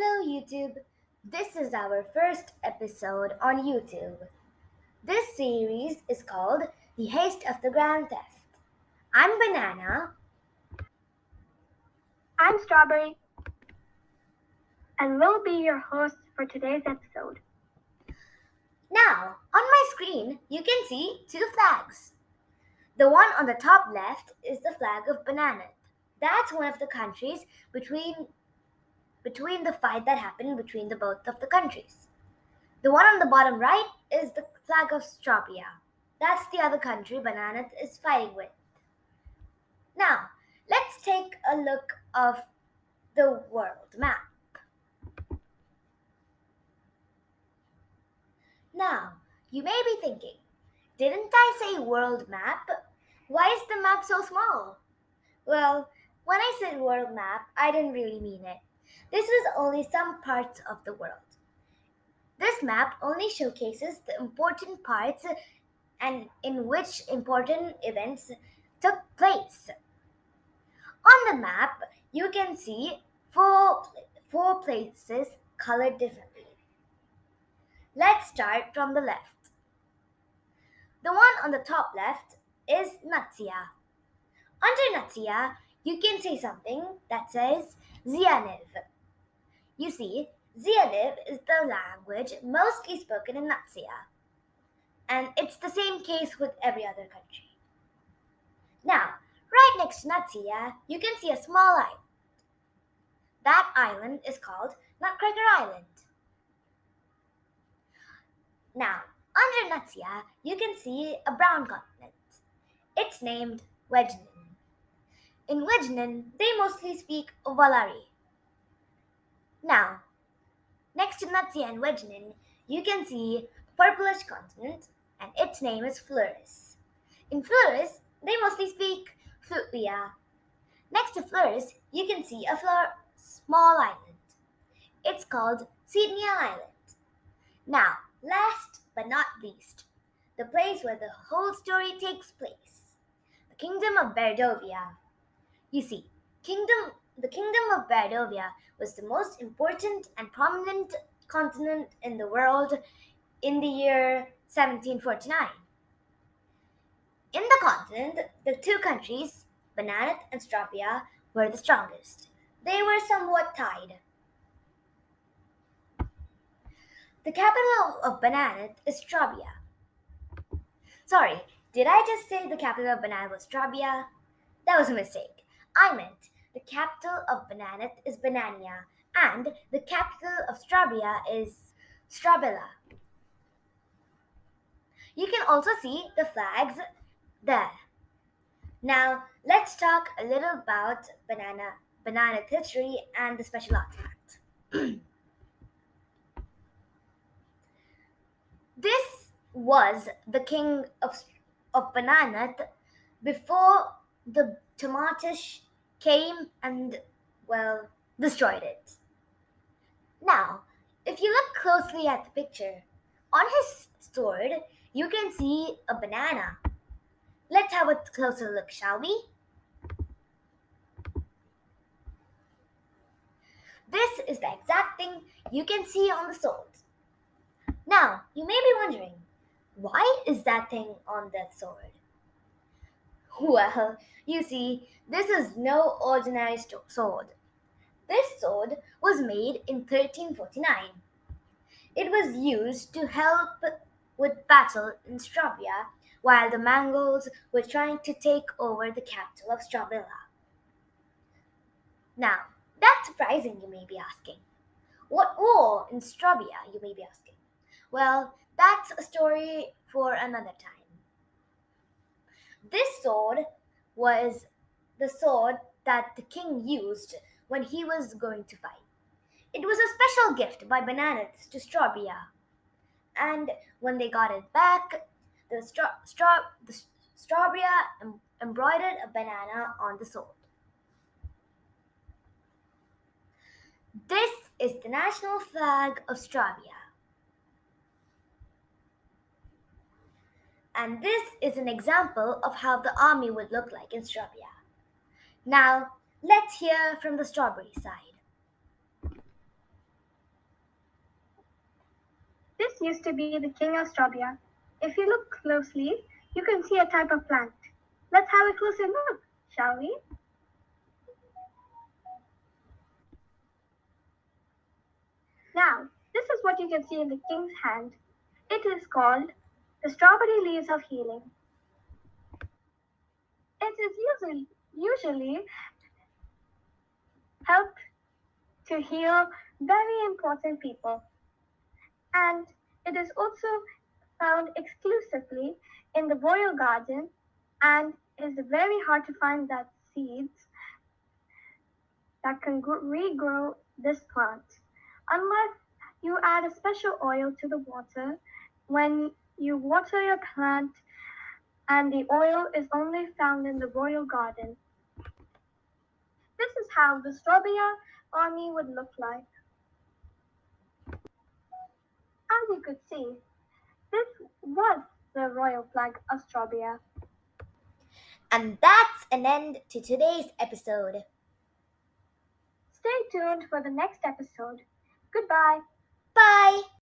Hello, YouTube. This is our first episode on YouTube. This series is called The Heist of the Grand Theft. I'm Banana. I'm Strawberry, and we'll be your hosts for today's episode. Now, on my screen, you can see two flags. The one on the top left is the flag of Banana. That's one of the countries between the fight that happened between the both of the countries. The one on the bottom right is the flag of Strawbia. That's the other country Banana is fighting with. Now, let's take a look of the world map. Now, you may be thinking, didn't I say world map? Why is the map so small? Well, when I said world map, I didn't really mean it. This is only some parts of the world. This map only showcases the important parts and in which important events took place. On the map, you can see four places colored differently. Let's start from the left. The one on the top left is Natsia. Under Natsia, you can see something that says Zianiv. You see, Zianiv is the language mostly spoken in Natsia, and it's the same case with every other country. Now, right next to Natsia, you can see a small island. That island is called Nutcracker Island. Now, under Natsia, you can see a brown continent. It's named Wejnin. In Wejnin, they mostly speak Valari. Now, next to Natsia and Wejnin, you can see a purplish continent, and its name is Fluris. In Fluris, they mostly speak Flupia. Next to Fluris, you can see a small island. It's called Sydney Island. Now, last but not least, the place where the whole story takes place, the Kingdom of Berdovia. You see, the Kingdom of Berdovia was the most important and prominent continent in the world in the year 1749. In the continent, the two countries, Banat and Strapia, were the strongest. They were somewhat tied. The capital of Banat is Strabia. Sorry, did I just say the capital of Banat was Strabia? That was a mistake. I meant the capital of Banat is Banania, and the capital of Strabia is Strabilla. You can also see the flags there. Now, let's talk a little about banana history and the special artifact. This was the king of Bananat before the Tomatish came and, well, destroyed it. Now, if you look closely at the picture, on his sword, you can see a banana. Let's have a closer look, shall we? This is the exact thing you can see on the sword. Now, you may be wondering, why is that thing on that sword? Well, you see, this is no ordinary sword. This sword was made in 1349. It was used to help with battle in Strabia while the Mongols were trying to take over the capital of Strabilla. Now, that's surprising, you may be asking. What war in Strabia, you may be asking? Well, that's a story for another time. This sword was the sword that the king used when he was going to fight. It was a special gift by Bananas to Strabia, and when they got it back, the Strabia embroidered a banana on the sword. This is the national flag of Strabia. And this is an example of how the army would look like in Strabia. Now, let's hear from the strawberry side. used to be the king of Strobia. If you look closely, you can see a type of plant. Let's have a closer look, shall we? Now, this is what you can see in the king's hand. It is called the strawberry leaves of healing. It is usually helped to heal very important people, and it is also found exclusively in the royal garden, and it is very hard to find that seeds that can regrow this plant unless you add a special oil to the water when you water your plant, and the oil is only found in the royal garden. This is how the Strobia army would look like. As you could see, this was the royal flag of Strobia. And that's an end to today's episode. Stay tuned for the next episode. Goodbye. Bye!